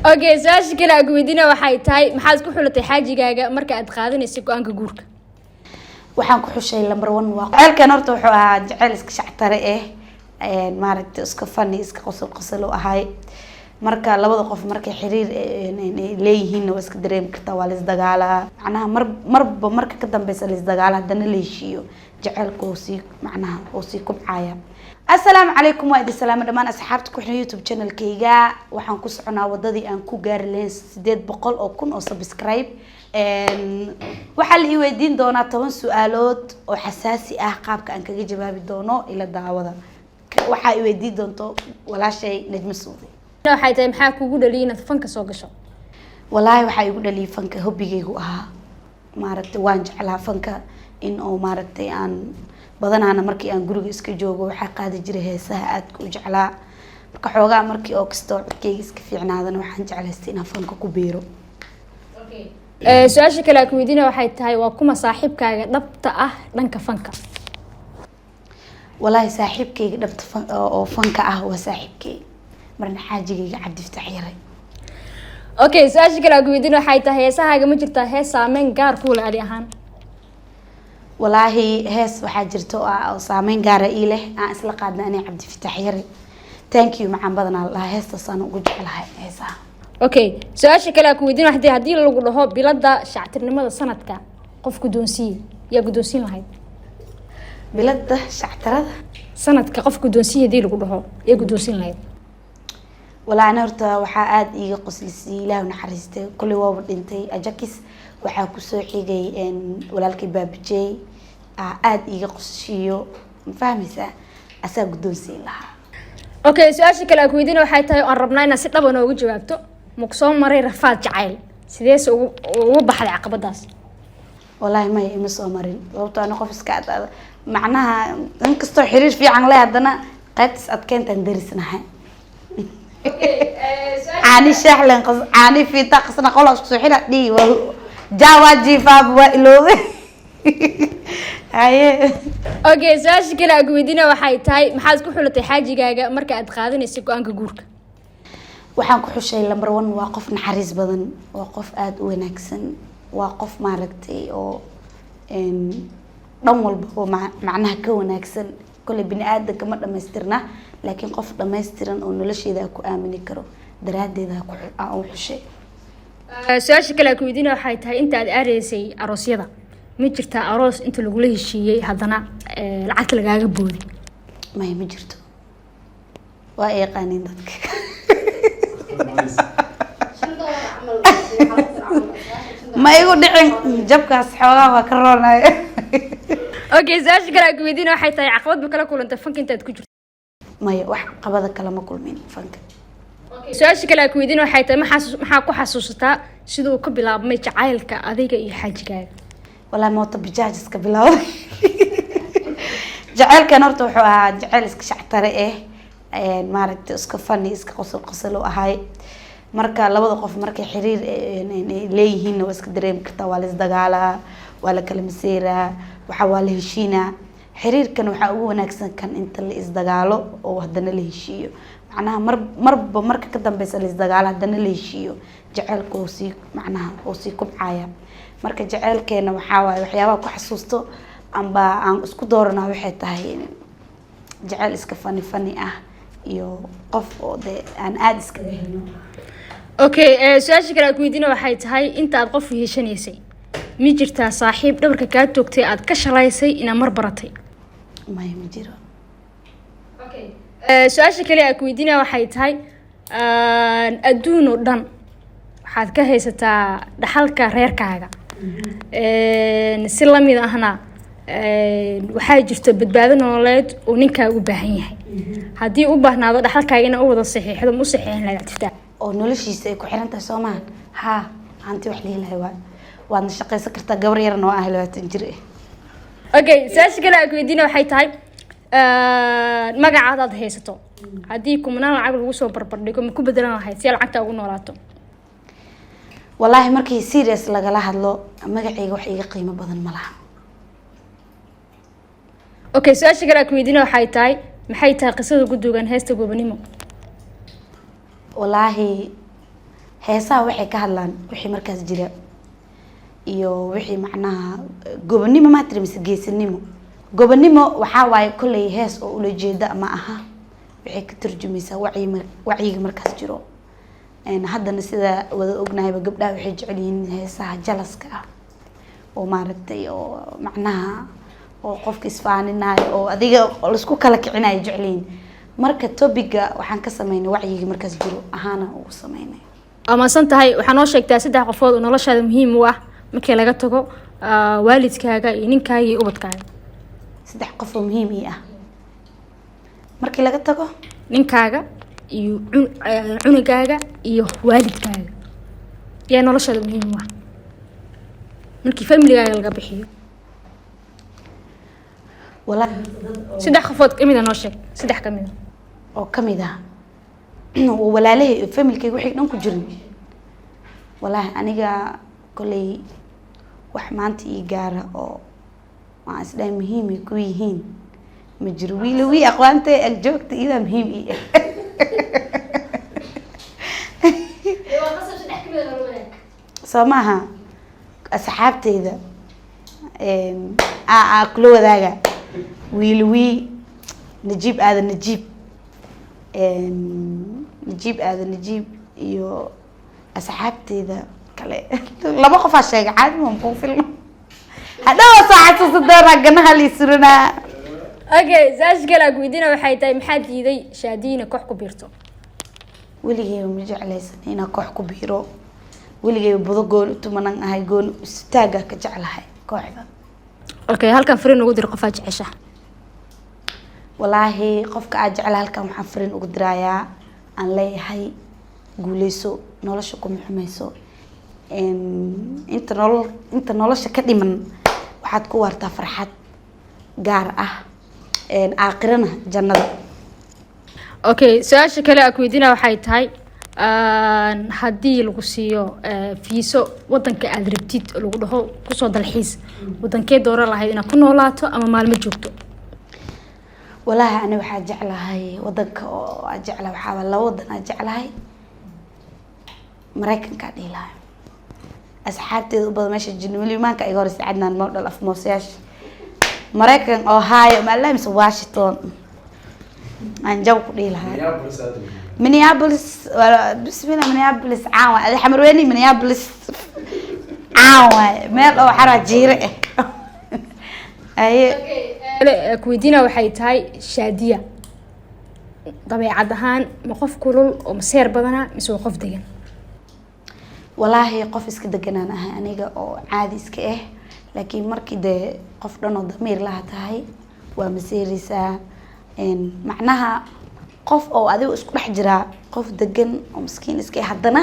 Okay, su'aasha kale aan weydiina waxay tahay maxaad ku xulatay xaajigaaga marka aad qaadanayso go'aanka guurka? waxaan ku xushay number 1 waa jaceylkan horta wuxuu ahaa jaceyl iska shactare maaragtay iska funny iska qosol ahay marka labada qof markay xiriir leeyihiin waa iska dareemi kartaa waa la isdagaalaa macnaha marba marka ka dambaysa la isdagaala hadana la heshiiyo jaceylku oo si kubcaya. Assalaamu calaykum wa salaam dhamaan asxaabta ku xidhan YouTube channel-kayga waxaan ku soconaa wadadii aan ku gaari lahayn 800 oo kun oo subscribe waxaa la weydiin doonaa 10 su'aalood oo xasaasi ah qaabka aan kaga jawaabi doono ila daawada waxa ay weydiin doonto walaashay Najma Suudi. Waxay tahay maxaa kugu dhaliyay inaad fanka soo gasho? Wallahi waxa igu dhaliyay fanka hobbigaygu ahaa maaragtay waan jeclaa fanka in oo maaragtay aan badanaana markii aan guriga iska joogo waxa qaadi jiray heesaha aad ku jeclaa marka xoogaa markii oo kasto codkayga iska fiicnaadana waxaan jeclaystay inaan fanka ku beero. Su'aasha kale aan weydiina waxay tahay waa kuma saaxiibkaaga dhabta ah dhanka fanka? Wallahi saaxiibkayga dhabta oo fanka ah waa saaxiibkay marna xaajigayga Cabdifataax Yare. Okay, su'aasha kale aan weydiina waxay tahay heesahaaga ma jirtaa hees saameyn gaar ku leh adi ahaan? Wallahi hees waxaa jirto oo saameyn gaar ah ii leh aan isla qaadnay anay Cabdifataax Yare. Thank you macaan badan la heestaas aan ugu jeclahay heesaha. Okay, su'aasha kale aan weydiina waxay tahay hadii lagu dhaho bilada shactirnimada sanadka qof guddoonsiye yaa guddoonsin lahayd? bilada shactirada sanadka qof guddoonsiye hadii lagu dhaho yaa guddoonsin lahayd? Wala ana horta waxaa aad iiga qoslisay Ilaahay naxariistay kulli waa dhintay ajakis waxaa ku soo xigay walaalkay baabajay aad iiga qosliyo ma fahmaysaa asaa guddoonsin lahaa. Okay, su'aasha kale aan weydiina waxay tahay aan rabnaa inaad si dhab ah uga jawaabto muqsoo maray rafaad jacayl sidees ugu baxday caqabadaas? Wallahi ma ima soo marin sababtoo ah qof iska aad macnaha inkastoo xiriir fiican leh hadana qaybtis adkeyntan darisnahay. عاني شحلن عاني في طقسنا خلاص سوحنا دي جاواجي فاب لوبي هاي اوكي سؤال كلا اقويدينا waxay tahay maxaad ku xulatay xaajigaaga marka aad qaadanayso go'aanka guurka? waxaan ku xushay number 1 waa qof naxariis badan waa qof aad u wanaagsan waa qof maaragtay oo dhan walba oo macnaha ka wanaagsan kulli bini aadamka ma dhameystirna laakiin qof dhameystiran oo nolosheeda ku aamini karo daraadeeda ku aan u xushay. Su'aasha kale ku weydiina waxay tahay inta aad aareysay aroosyada ma jirta aroos inta lagu la heshiiyay hadana lacag lagaaga boodi? ma jirto waa ay qaanin dadka ma igu dhicin jabkaas xoogaa waa ka roonay. Okay, su'aasha kale ku weydiina waxay tahay caqabad kala kulantay fanka inta aad ku jirto? maya wax qabada kala ma kulmin fanka. Su'aasha kale ku weydiina waxay tahay maxaa ku xasuusataa sida uu ka bilaabmay jacaylka adiga iyo xaajigaaga? wallahi moota bijaaj iska bilaawday jacaylkan horta wuxuu ahaa jacayl iska shactare maaragtay iska funny iska qosol ahay marka labada qof markay xiriir leeyihiin waa iska dareemi kartaa waa la isdagaalaa waa la kala maseeraa waxa waa la heshiinaa xiriirkan waxa ugu wanaagsan kan inta la isdagaalo oo hadana la heshiiyo macnaha marba marka ka dambaysa la isdagaalo hadana la heshiiyo jaceylku oo si kubcaya marka jaceylkeena waxa waay waxyaabaha ku xasuusto amba aan isku dooranaa waxay tahay jaceyl iska funny ah iyo qof oo aan aad iska helno. Okay, su'aasha kale ku weydiina waxay tahay inta aad qof heshanaysay ma jirtaa saaxiib dhabarka ka toogtay aad ka shalaysay ina mar baratay? ma jiro. Okay, su'aasha kale aan ku weydiina waxay tahay adduun oo dhan waxaad ka haysataa dhaxalka reerkaaga si la mid ahna waxaa jirta badbaado nololeed oo ninkaaga u baahan yahay haddii u baahnaado dhaxalkaaga inaa u wada saxiixdo ma u saxiixin lahayd Cabdifataax? oo noloshiisa ay ku xiran tahay Soomaan ha hanti wax leeyahay waad shaqaysan kartaa gabar yar oo ah 20 jir. Okay, su'aasha kale aan weydiina waxay tahay magacaada aad haysato haddii kumanaan lacag lagu soo barbardhigo ma ku bedelan lahayd si lacagta ugu noolaato? wallahi markii serious lagala hadlo magacayga wax iga qiimo badan ma laha. Okay, su'aasha kale aan weydiina waxay tahay maxay tahay qisada gudugan heesta gobanimo? wallahi heesaha waxay ka hadlaan wixii markaas jira iyo wixii macnaha gobonimo ma tiri mise geesinimo. gobonimo waxaa waaye kolley hees oo ula jeeda ma aha, waxay ka turjumaysaa wacyiga markaas jiro. haddana sida wada ognahayba gabdhaha waxay jecel yihiin heesaha jalaska ah oo maaragtay oo macnaha oo qofka isfaaninayo oo adiga laisku kala kicinayo jeceliin. marka topiga waxaan ka sameynay wacyiga markaas jiro ahaana ugu sameynay. amaasan tahay waxaa noo sheegtaa 3 qofood oo noloshaada muhiim u ah markii laga tago waalidkaaga iyo ninkaaga iyo ubadkaaga. 3 qof oo muhiim ah markii laga tago ninkaaga iyo cunugaaga iyo waalidkaaga yaa noloshaada muhiim u ah markii familygaaga laga bixiyo. wala 3 qofood kamid ah noo sheeg 3 kamid ah oo kamid ah oo walaalahay familkayga wixii dhan ku jirin. walahi aniga kolley wax maanta ii gaara oo aan isdhahay muhiim ay ku yihiin ma jiro. wiil aqwaantay ag joogta ida muhiim ii soo maaha asxaabteyda kula wadaaga wiil najiib aadan najiib iyo asxaabteyda kale 2 qof aa sheegay caadi ma ku filno hadaba saacad saddex ganaha li surana. okay zaas kala guudina waxay tahay maxaa diiday shaadiina koox ku biirto. weligay ma jeclaysan inaan koox ku biiro, weligay budo gool u tumanan ahay gool istaaga ka jeclahay kooxda. okay halkan fariin ugu dir qof aad jecesha. wallaahi qofka aad jecel halkan waxaan fariin ugu dirayaa aan leeyahay guuleyso nolosha ku xumayso. inta nolosha ka dhiman waxaad ku waartaa farxad gaar ah aakhirana jannada. okay su'aasha kale aan ku weydiinaa waxay tahay haddii lagu siiyo fiiso wadanka aad rabtid lagu dhaho kusoo dalxiis wadankee dooran lahayd inaad ku noolaato ama maalmo joogto. wallaahi ani waxaa jeclahay wadanka oo aan jeclahay waxaa 2 wadan aan jeclahay. mareykanka dhihi lahaa asxaabteedu badan meesha jinwilimaanka ay hor saacadnaan model af moosyaasha mareykan Ohio maalamse Washington aan jaw ku dhihi lahaa. Minneapolis bismillah Minneapolis caawa adi xamarweyni Minneapolis caawa meel oo xara jiire ay ku weydiina waxay tahay shaadiya dabeecad ahaan ma qof kulul oo maseer badana mise qof degan. wallaahi qof iska deganaan ahay aniga oo caadi iska laakiin markii de qof dhan oo damiir laha tahay waa maseerisa macnaha qof oo adigu isku dhex jira qof degan oo miskiin iska haddana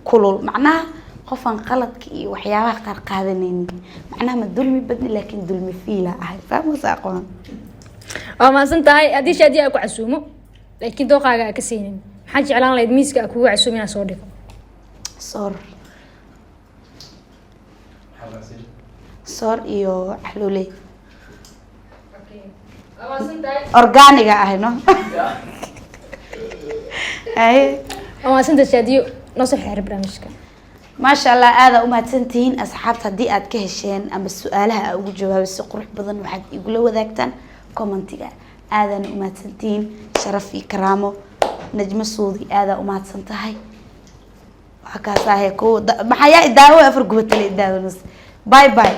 kulul macnaha qofan qaladka iyo waxyaabaha qaar qaadanaynin macnaha ma dulmi badni laakiin dulmi fiila ahay fahmaysa aqoon. ma santahay haddii shaadiya ku casuumo laakiin dooqaaga ka siinin maxaa jeclaan lahayd miiska kugu casuumina soo dhigo. soor iyo xalule organiga ahayno waa santahay shaadiyo noo soo xiriir barnaamijka. ما شاء الله هذا وماتنتين أصحاب هدي أد كهشين أما السؤالها أو جواب السقروح بدن واحد يقولوا ذاكتن كومنتيجا هذا وماتنتين شرفي كرامه نجم الصودي هذا وماتنتهاي وحكا صاحي كو ما حياة دعوة أفرق بتلي دعوة نص باي باي.